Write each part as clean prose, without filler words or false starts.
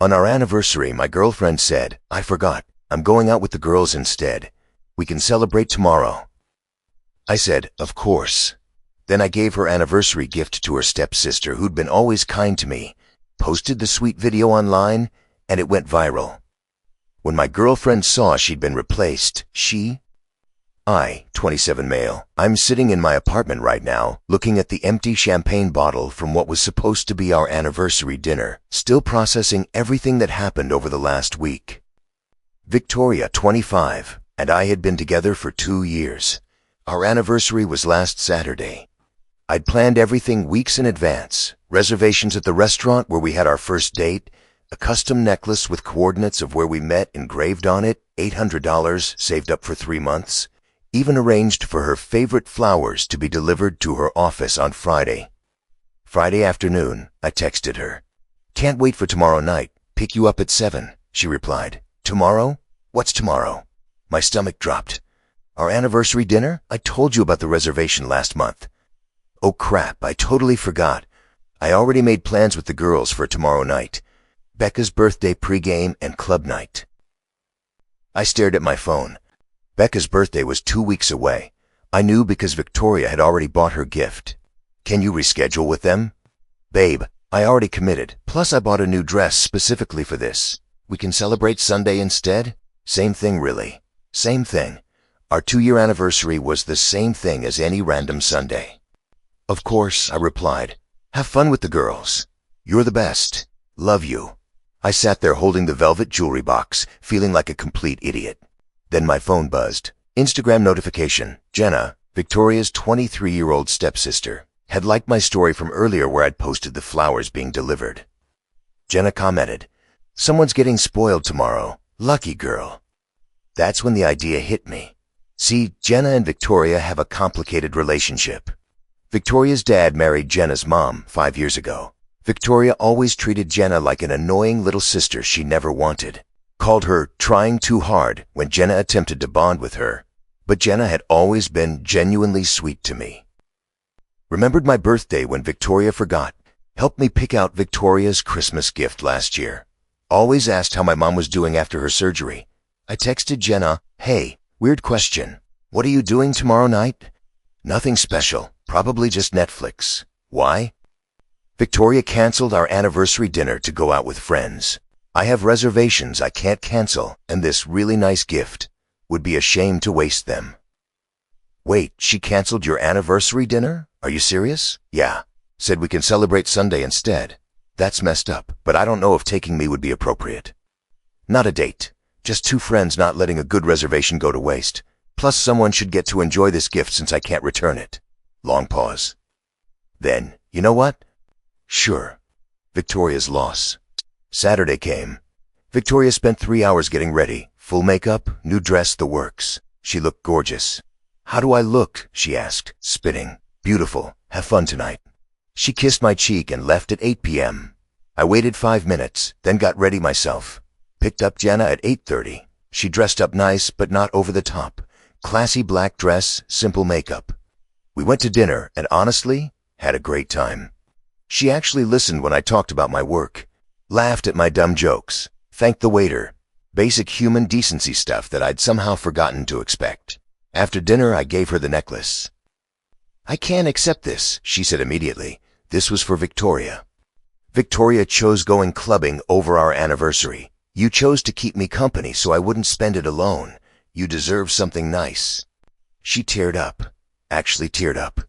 On our anniversary, my girlfriend said, "I forgot. I'm going out with the girls instead. We can celebrate tomorrow." I said, "Of course." Then I gave her anniversary gift to her stepsister, who'd been always kind to me, posted the sweet video online, and it went viral. When my girlfriend saw she'd been replaced, I, 27 male, I'm sitting in my apartment right now, looking at the empty champagne bottle from what was supposed to be our anniversary dinner, still processing everything that happened over the last week. Victoria, 25, and I had been together for 2 years. Our anniversary was last Saturday. I'd planned everything weeks in advance, reservations at the restaurant where we had our first date, a custom necklace with coordinates of where we met engraved on it, $800 saved up for 3 months, even arranged for her favorite flowers to be delivered to her office on Friday. Friday afternoon, I texted her. "Can't wait for tomorrow night. Pick you up at 7, she replied. "Tomorrow? What's tomorrow?" My stomach dropped. "Our anniversary dinner? I told you about the reservation last month." Oh crap, I totally forgot. I already made plans with the girls for tomorrow night. Becca's birthday pregame and club night. I stared at my phone. Becca's birthday was 2 weeks away. I knew because Victoria had already bought her gift. "Can you reschedule with them?" "Babe, I already committed. Plus I bought a new dress specifically for this. We can celebrate Sunday instead?" Same thing, really. Same thing. Our 2-year anniversary was the same thing as any random Sunday. "Of course," I replied. "Have fun with the girls. You're the best. Love you." I sat there holding the velvet jewelry box, feeling like a complete idiot. Then my phone buzzed. Instagram notification. Jenna, Victoria's 23-year-old stepsister, had liked my story from earlier where I'd posted the flowers being delivered. Jenna commented, "Someone's getting spoiled tomorrow. Lucky girl." That's when the idea hit me. See, Jenna and Victoria have a complicated relationship. Victoria's dad married Jenna's mom 5 years ago. Victoria always treated Jenna like an annoying little sister she never wanted. Called her trying too hard when Jenna attempted to bond with her. But Jenna had always been genuinely sweet to me. Remembered my birthday when Victoria forgot. Helped me pick out Victoria's Christmas gift last year. Always asked how my mom was doing after her surgery. I texted Jenna, "Hey, weird question. What are you doing tomorrow night?" "Nothing special. Probably just Netflix." "Why?" "Victoria canceled our anniversary dinner to go out with friends. I have reservations I can't cancel, and this really nice gift. Would be a shame to waste them." "Wait, she canceled your anniversary dinner? Are you serious?" "Yeah. Said we can celebrate Sunday instead." "That's messed up, but I don't know if taking me would be appropriate." "Not a date. Just 2 friends not letting a good reservation go to waste. Plus someone should get to enjoy this gift since I can't return it." Long pause. Then, "You know what? Sure." Victoria's loss. Saturday came. Victoria spent 3 hours getting ready. Full makeup, new dress, the works. She looked gorgeous. "How do I look?" she asked, spitting. "Beautiful. Have fun tonight." She kissed my cheek and left at 8 p.m. I waited 5 minutes, then got ready myself. Picked up Jenna at 8:30. She dressed up nice, but not over the top. Classy black dress, simple makeup. We went to dinner and honestly, had a great time. She actually listened when I talked about my work. Laughed at my dumb jokes. Thanked the waiter. Basic human decency stuff that I'd somehow forgotten to expect. After dinner, I gave her the necklace. "I can't accept this," she said immediately. This was for Victoria. "Victoria chose going clubbing over our anniversary. You chose to keep me company so I wouldn't spend it alone. You deserve something nice." She teared up. Actually teared up.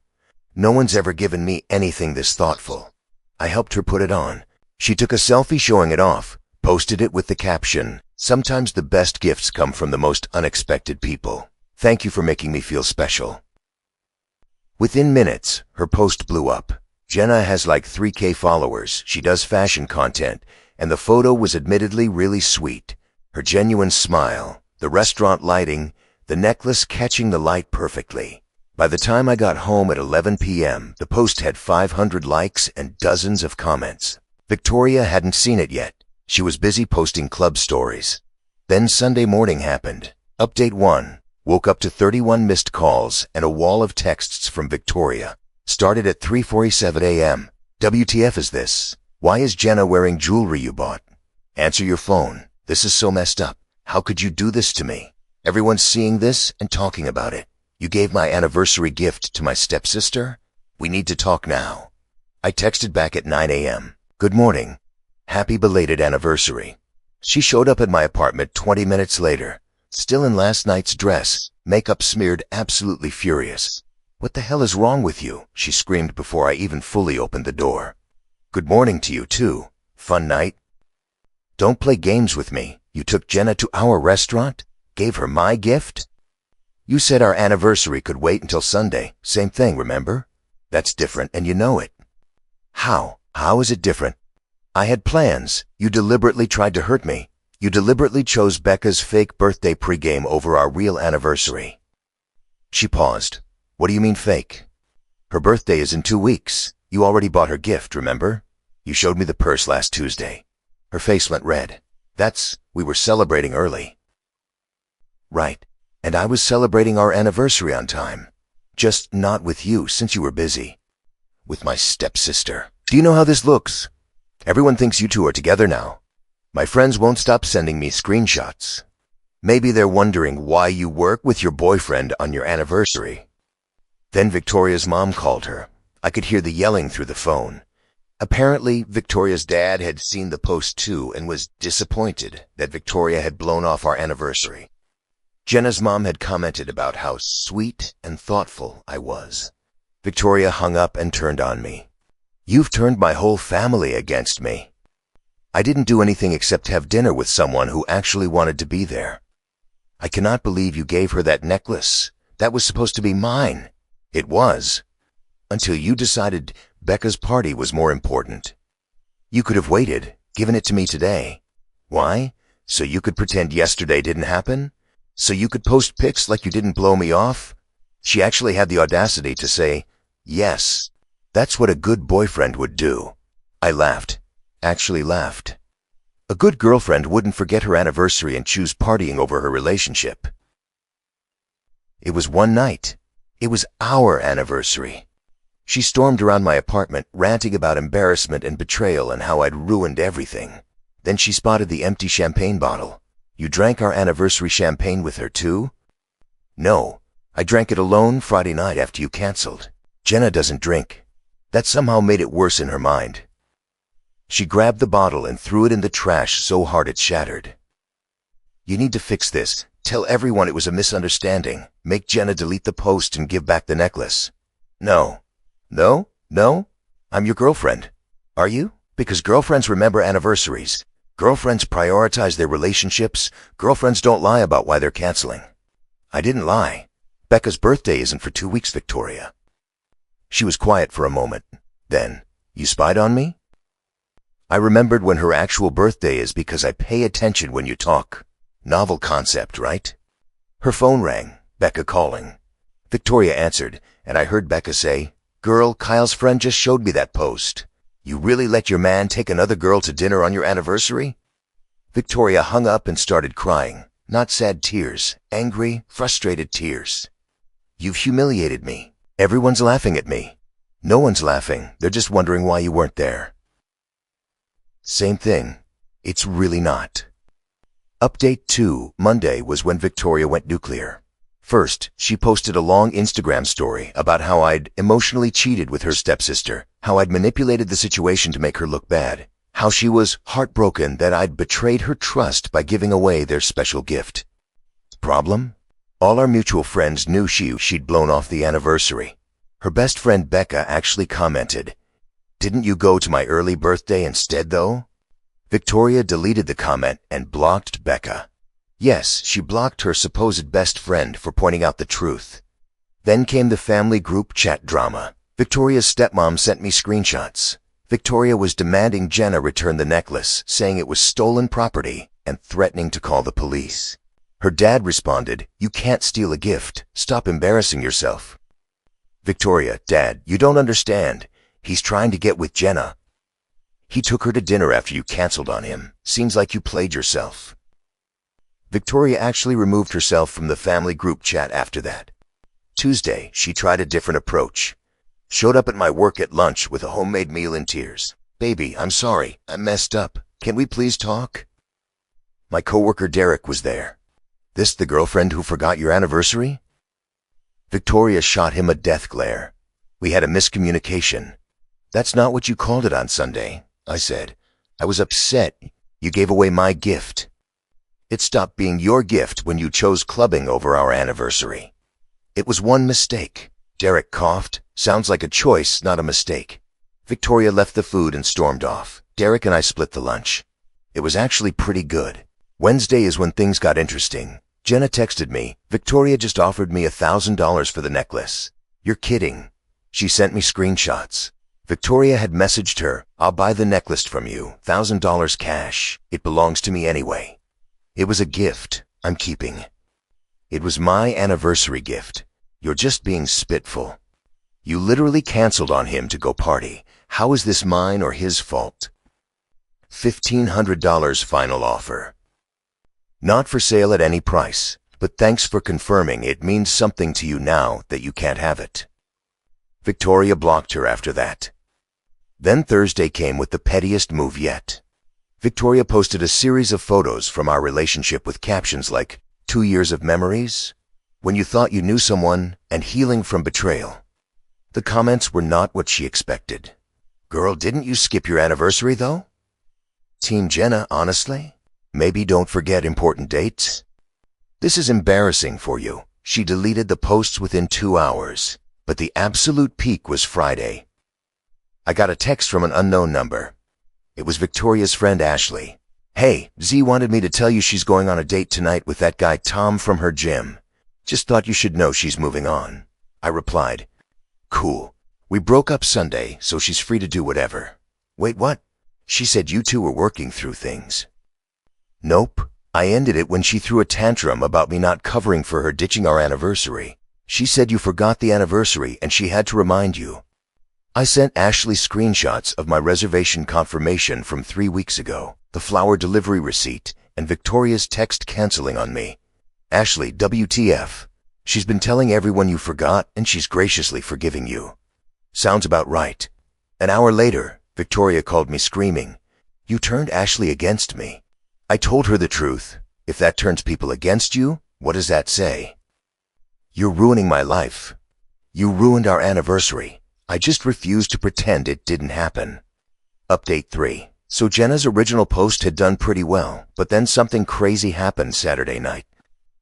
No one's ever given me anything this thoughtful. I helped her put it on. She took a selfie showing it off, posted it with the caption, "Sometimes the best gifts come from the most unexpected people. Thank you for making me feel special." Within minutes, her post blew up. Jenna has like 3K followers. She does fashion content, and the photo was admittedly really sweet. Her genuine smile, the restaurant lighting, the necklace catching the light perfectly. By the time I got home at 11 p.m., the post had 500 likes and dozens of comments. Victoria hadn't seen it yet. She was busy posting club stories. Then Sunday morning happened. Update 1. Woke up to 31 missed calls and a wall of texts from Victoria. Started at 3:47 a.m. WTF is this? Why is Jenna wearing jewelry you bought? Answer your phone. This is so messed up. How could you do this to me? Everyone's seeing this and talking about it. You gave my anniversary gift to my stepsister? We need to talk now. I texted back at 9 a.m. Good morning. Happy belated anniversary. She showed up at my apartment 20 minutes later, still in last night's dress, makeup smeared, absolutely furious. What the hell is wrong with you? She screamed before I even fully opened the door. Good morning to you too. Fun night? Don't play games with me. You took Jenna to our restaurant? Gave her my gift? You said our anniversary could wait until Sunday. Same thing, remember? That's different and you know it. How? How is it different? I had plans. You deliberately tried to hurt me. You deliberately chose Becca's fake birthday pregame over our real anniversary. She paused. What do you mean fake? Her birthday is in 2 weeks. You already bought her gift, remember? You showed me the purse last Tuesday. Her face went red. We were celebrating early. Right. And I was celebrating our anniversary on time. Just not with you since you were busy. With my stepsister. Do you know how this looks? Everyone thinks you two are together now. My friends won't stop sending me screenshots. Maybe they're wondering why you work with your boyfriend on your anniversary. Then Victoria's mom called her. I could hear the yelling through the phone. Apparently, Victoria's dad had seen the post too and was disappointed that Victoria had blown off our anniversary. Jenna's mom had commented about how sweet and thoughtful I was. Victoria hung up and turned on me. You've turned my whole family against me. I didn't do anything except have dinner with someone who actually wanted to be there. I cannot believe you gave her that necklace. That was supposed to be mine. It was. Until you decided Becca's party was more important. You could have waited, given it to me today. Why? So you could pretend yesterday didn't happen? So you could post pics like you didn't blow me off? She actually had the audacity to say, yes. That's what a good boyfriend would do. I laughed. Actually laughed. A good girlfriend wouldn't forget her anniversary and choose partying over her relationship. It was one night. It was our anniversary. She stormed around my apartment, ranting about embarrassment and betrayal and how I'd ruined everything. Then she spotted the empty champagne bottle. You drank our anniversary champagne with her too? No, I drank it alone Friday night after you canceled. Jenna doesn't drink. That somehow made it worse in her mind. She grabbed the bottle and threw it in the trash so hard it shattered. You need to fix this. Tell everyone it was a misunderstanding. Make Jenna delete the post and give back the necklace. No. No? No? I'm your girlfriend. Are you? Because girlfriends remember anniversaries. Girlfriends prioritize their relationships. Girlfriends don't lie about why they're canceling. I didn't lie. Becca's birthday isn't for 2 weeks, Victoria. She was quiet for a moment. Then, you spied on me? I remembered when her actual birthday is because I pay attention when you talk. Novel concept, right? Her phone rang. Becca calling. Victoria answered, and I heard Becca say, Girl, Kyle's friend just showed me that post. You really let your man take another girl to dinner on your anniversary? Victoria hung up and started crying. Not sad tears, angry, frustrated tears. You've humiliated me. Everyone's laughing at me. No one's laughing. They're just wondering why you weren't there. Same thing. It's really not. Update 2, Monday was when Victoria went nuclear. First, she posted a long Instagram story about how I'd emotionally cheated with her stepsister, how I'd manipulated the situation to make her look bad, how she was heartbroken that I'd betrayed her trust by giving away their special gift. Problem? All our mutual friends knew she'd blown off the anniversary. Her best friend Becca actually commented, Didn't you go to my early birthday instead, though? Victoria deleted the comment and blocked Becca. Yes, she blocked her supposed best friend for pointing out the truth. Then came the family group chat drama. Victoria's stepmom sent me screenshots. Victoria was demanding Jenna return the necklace, saying it was stolen property, and threatening to call the police. Her dad responded, You can't steal a gift. Stop embarrassing yourself. Victoria, Dad, you don't understand. He's trying to get with Jenna. He took her to dinner after you canceled on him. Seems like you played yourself. Victoria actually removed herself from the family group chat after that. Tuesday, she tried a different approach. Showed up at my work at lunch with a homemade meal in tears. Baby, I'm sorry. I messed up. Can we please talk? My coworker Derek was there. This the girlfriend who forgot your anniversary? Victoria shot him a death glare. We had a miscommunication. That's not what you called it on Sunday, I said. I was upset. You gave away my gift. It stopped being your gift when you chose clubbing over our anniversary. It was one mistake. Derek coughed. Sounds like a choice, not a mistake. Victoria left the food and stormed off. Derek and I split the lunch. It was actually pretty good. Wednesday is when things got interesting. Jenna texted me, Victoria just offered me $1,000 for the necklace. You're kidding. She sent me screenshots. Victoria had messaged her, I'll buy the necklace from you, $1,000 cash. It belongs to me anyway. It was a gift I'm keeping. It was my anniversary gift. You're just being spiteful. You literally canceled on him to go party. How is this mine or his fault? $1,500 final offer. Not for sale at any price, but thanks for confirming. It means something to you now that you can't have it. Victoria blocked her after that. Then Thursday came with the pettiest move yet. Victoria posted a series of photos from our relationship with captions like, 2 years of memories, when you thought you knew someone, and healing from betrayal. The comments were not what she expected. Girl, didn't you skip your anniversary though? Team Jenna, honestly? Maybe don't forget important dates? This is embarrassing for you. She deleted the posts within 2 hours, but the absolute peak was Friday. I got a text from an unknown number. It was Victoria's friend Ashley. Hey, Z wanted me to tell you she's going on a date tonight with that guy Tom from her gym. Just thought you should know she's moving on. I replied, cool. We broke up Sunday, so she's free to do whatever. Wait, what? She said you two were working through things. Nope. I ended it when she threw a tantrum about me not covering for her ditching our anniversary. She said you forgot the anniversary and she had to remind you. I sent Ashley screenshots of my reservation confirmation from 3 weeks ago, the flower delivery receipt, and Victoria's text canceling on me. Ashley, WTF. She's been telling everyone you forgot and she's graciously forgiving you. Sounds about right. An hour later, Victoria called me screaming, you turned Ashley against me. I told her the truth. If that turns people against you, what does that say? You're ruining my life. You ruined our anniversary. I just refuse to pretend it didn't happen. Update 3. So Jenna's original post had done pretty well, but then something crazy happened Saturday night.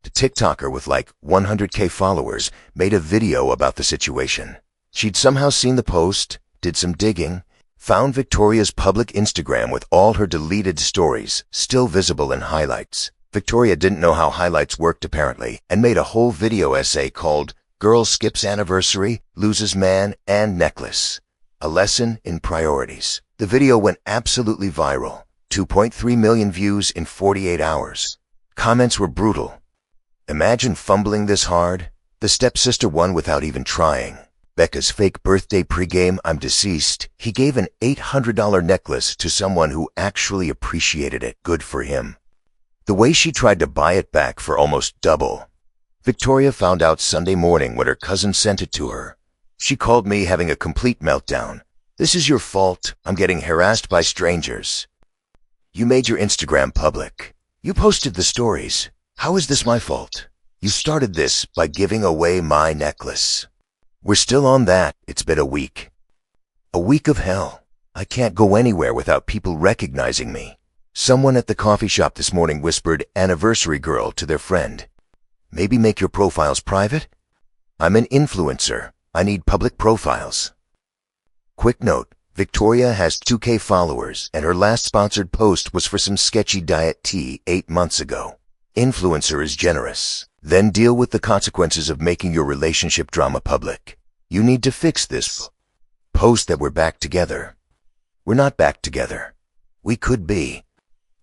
The TikToker with like 100K followers made a video about the situation. She'd somehow seen the post, did some digging, found Victoria's public Instagram with all her deleted stories still visible in highlights. Victoria didn't know how highlights worked apparently, and made a whole video essay called Girl Skips Anniversary, Loses Man and Necklace. A lesson in priorities. The video went absolutely viral. 2.3 million views in 48 hours. Comments were brutal. Imagine fumbling this hard. The stepsister won without even trying. Becca's fake birthday pregame, I'm deceased. He gave an $800 necklace to someone who actually appreciated it. Good for him. The way she tried to buy it back for almost double. Victoria found out Sunday morning when her cousin sent it to her. She called me having a complete meltdown. This is your fault. I'm getting harassed by strangers. You made your Instagram public. You posted the stories. How is this my fault? You started this by giving away my necklace. We're still on that. It's been a week. A week of hell. I can't go anywhere without people recognizing me. Someone at the coffee shop this morning whispered anniversary girl to their friend. Maybe make your profiles private? I'm an influencer. I need public profiles. Quick note, Victoria has 2K followers and her last sponsored post was for some sketchy diet tea 8 months ago. Influencer is generous. Then deal with the consequences of making your relationship drama public. You need to fix this. Post that we're back together. We're not back together. We could be.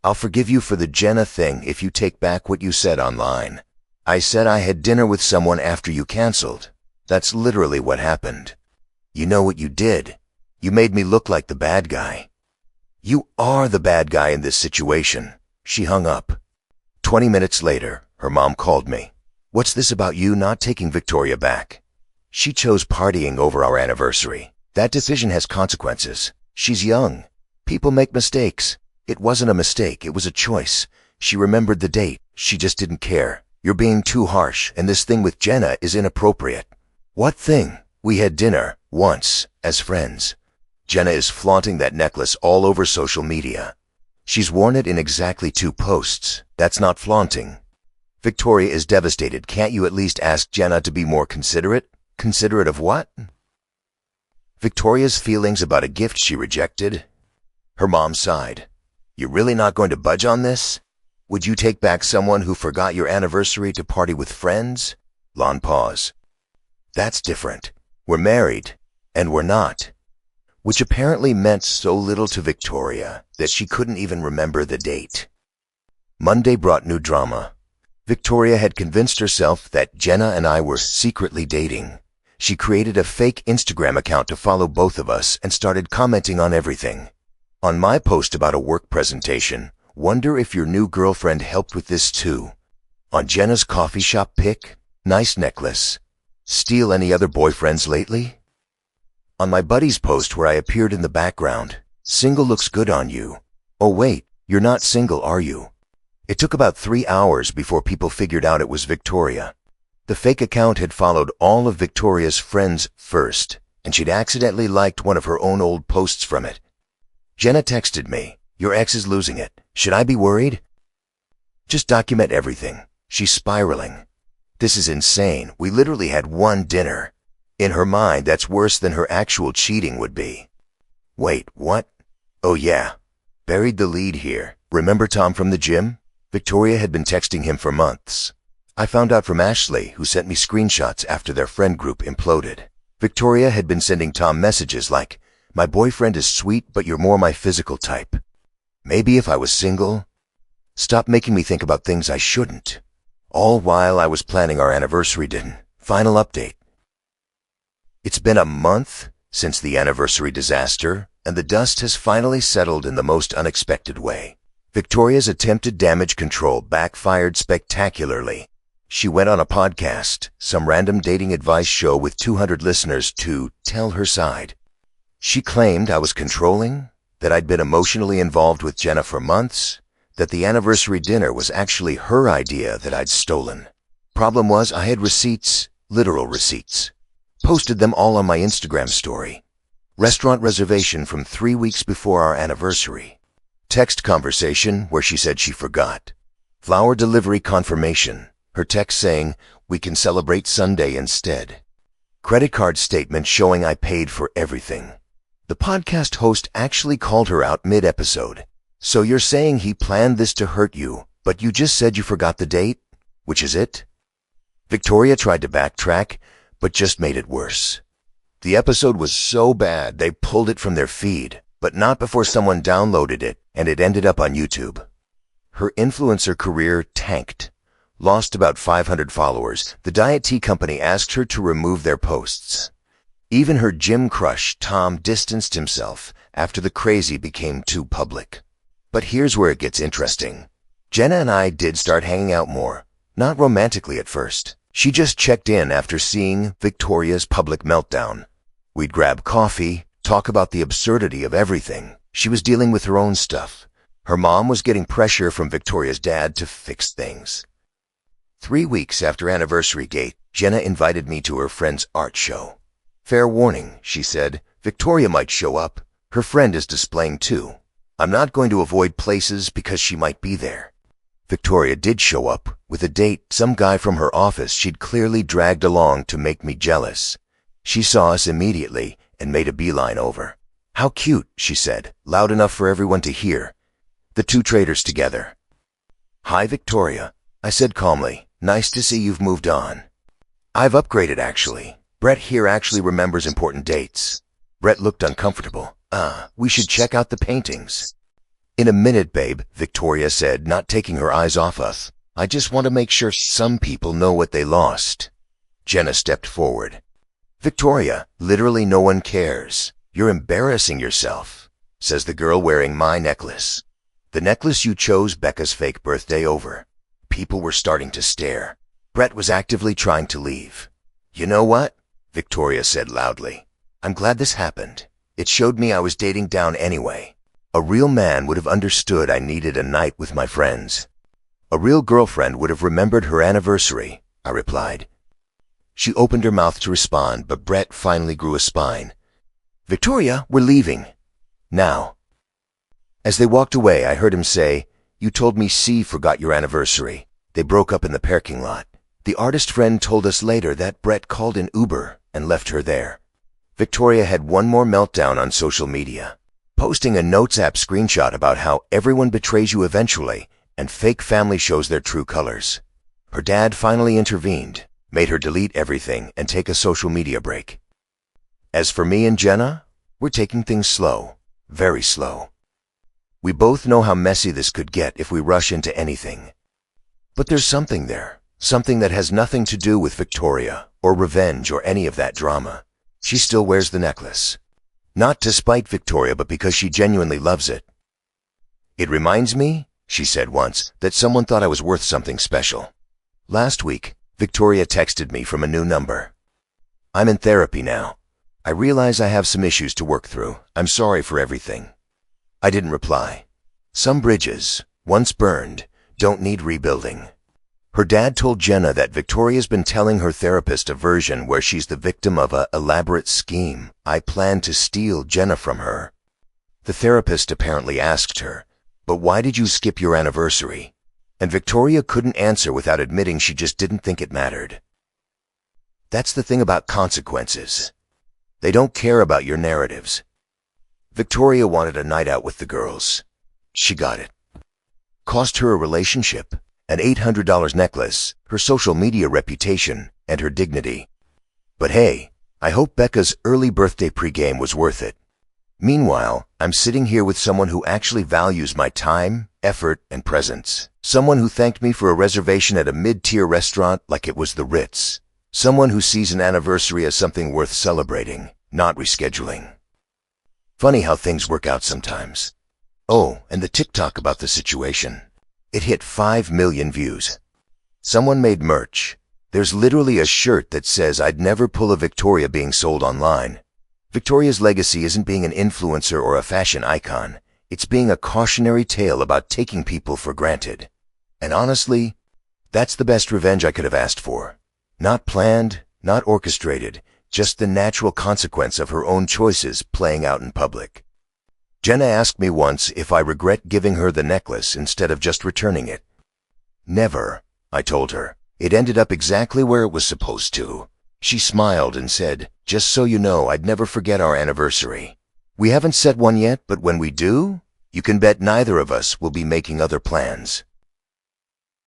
I'll forgive you for the Jenna thing if you take back what you said online. I said I had dinner with someone after you canceled. That's literally what happened. You know what you did? You made me look like the bad guy. You are the bad guy in this situation. She hung up. 20 minutes later, her mom called me. What's this about you not taking Victoria back? She chose partying over our anniversary. That decision has consequences. She's young. People make mistakes. It wasn't a mistake, it was a choice. She remembered the date. She just didn't care. You're being too harsh, and this thing with Jenna is inappropriate. What thing? We had dinner, once, as friends. Jenna is flaunting that necklace all over social media. She's worn it in exactly 2 posts. That's not flaunting. Victoria is devastated. Can't you at least ask Jenna to be more considerate? Considerate of what? Victoria's feelings about a gift she rejected. Her mom sighed. You're really not going to budge on this? Would you take back someone who forgot your anniversary to party with friends? Lon pause. That's different. We're married, and we're not. Which apparently meant so little to Victoria that she couldn't even remember the date. Monday brought new drama. Victoria had convinced herself that Jenna and I were secretly dating. She created a fake Instagram account to follow both of us and started commenting on everything. On my post about a work presentation, wonder if your new girlfriend helped with this too. On Jenna's coffee shop pic, nice necklace. Steal any other boyfriends lately? On my buddy's post where I appeared in the background, single looks good on you. Oh wait, you're not single, are you? It took about 3 hours before people figured out it was Victoria. The fake account had followed all of Victoria's friends first, and she'd accidentally liked one of her own old posts from it. Jenna texted me, your ex is losing it. Should I be worried? Just document everything. She's spiraling. This is insane. We literally had one dinner. In her mind, that's worse than her actual cheating would be. Wait, what? Oh yeah. Buried the lead here. Remember Tom from the gym? Victoria had been texting him for months. I found out from Ashley, who sent me screenshots after their friend group imploded. Victoria had been sending Tom messages like, my boyfriend is sweet, but you're more my physical type. Maybe if I was single. Stop making me think about things I shouldn't. All while I was planning our anniversary dinner. Final update. It's been a month since the anniversary disaster, and the dust has finally settled in the most unexpected way. Victoria's attempted damage control backfired spectacularly. She went on a podcast, some random dating advice show with 200 listeners, to tell her side. She claimed I was controlling, that I'd been emotionally involved with Jenna for months, that the anniversary dinner was actually her idea that I'd stolen. Problem was, I had receipts, literal receipts. Posted them all on my Instagram story. Restaurant reservation from 3 weeks before our anniversary. Text conversation where she said she forgot. Flower delivery confirmation. Her text saying, we can celebrate Sunday instead. Credit card statement showing I paid for everything. The podcast host actually called her out mid-episode. So you're saying he planned this to hurt you, but you just said you forgot the date? Which is it? Victoria tried to backtrack, but just made it worse. The episode was so bad they pulled it from their feed, but not before someone downloaded it, and it ended up on YouTube. Her influencer career tanked. Lost about 500 followers. The diet tea company asked her to remove their posts. Even her gym crush, Tom, distanced himself after the crazy became too public. But here's where it gets interesting. Jenna and I did start hanging out more. Not romantically at first. She just checked in after seeing Victoria's public meltdown. We'd grab coffee, talk about the absurdity of everything. She was dealing with her own stuff. Her mom was getting pressure from Victoria's dad to fix things. 3 weeks after anniversary date, Jenna invited me to her friend's art show. Fair warning, she said, Victoria might show up. Her friend is displaying too. I'm not going to avoid places because she might be there. Victoria did show up, with a date, some guy from her office she'd clearly dragged along to make me jealous. She saw us immediately and made a beeline over. How cute, she said, loud enough for everyone to hear. The two traders together. Hi, Victoria, I said calmly. Nice to see you've moved on. I've upgraded, actually. Brett here actually remembers important dates. Brett looked uncomfortable. We should check out the paintings. In a minute, babe, Victoria said, not taking her eyes off us. I just want to make sure some people know what they lost. Jenna stepped forward. Victoria, literally no one cares. You're embarrassing yourself, says the girl wearing my necklace. The necklace you chose Becca's fake birthday over. People were starting to stare. Brett was actively trying to leave. You know what? Victoria said loudly. I'm glad this happened. It showed me I was dating down anyway. A real man would have understood I needed a night with my friends. A real girlfriend would have remembered her anniversary, I replied. She opened her mouth to respond, but Brett finally grew a spine. Victoria, we're leaving. Now. As they walked away, I heard him say, You told me C forgot your anniversary. They broke up in the parking lot. The artist friend told us later that Brett called an Uber and left her there. Victoria had one more meltdown on social media, posting a Notes app screenshot about how everyone betrays you eventually and fake family shows their true colors. Her dad finally intervened, made her delete everything and take a social media break. As for me and Jenna, we're taking things slow, very slow. We both know how messy this could get if we rush into anything. But there's something there, something that has nothing to do with Victoria or revenge or any of that drama. She still wears the necklace. Not to spite Victoria, but because she genuinely loves it. It reminds me, she said once, that someone thought I was worth something special. Last week, Victoria texted me from a new number. I'm in therapy now. I realize I have some issues to work through. I'm sorry for everything. I didn't reply. Some bridges, once burned, don't need rebuilding. Her dad told Jenna that Victoria's been telling her therapist a version where she's the victim of an elaborate scheme. I planned to steal Jenna from her. The therapist apparently asked her, But why did you skip your anniversary? And Victoria couldn't answer without admitting she just didn't think it mattered. That's the thing about consequences. They don't care about your narratives. Victoria wanted a night out with the girls. She got it. Cost her a relationship, an $800 necklace, her social media reputation, and her dignity. But hey, I hope Becca's early birthday pregame was worth it. Meanwhile, I'm sitting here with someone who actually values my time, effort, and presence. Someone who thanked me for a reservation at a mid-tier restaurant like it was the Ritz. Someone who sees an anniversary as something worth celebrating, not rescheduling. Funny how things work out sometimes. Oh, and the TikTok about the situation. It hit 5 million views. Someone made merch. There's literally a shirt that says I'd never pull a Victoria being sold online. Victoria's legacy isn't being an influencer or a fashion icon. It's being a cautionary tale about taking people for granted. And honestly, that's the best revenge I could have asked for. Not planned, not orchestrated, just the natural consequence of her own choices playing out in public. Jenna asked me once if I regret giving her the necklace instead of just returning it. Never, I told her. It ended up exactly where it was supposed to. She smiled and said, Just so you know, I'd never forget our anniversary. We haven't set one yet, but when we do, you can bet neither of us will be making other plans.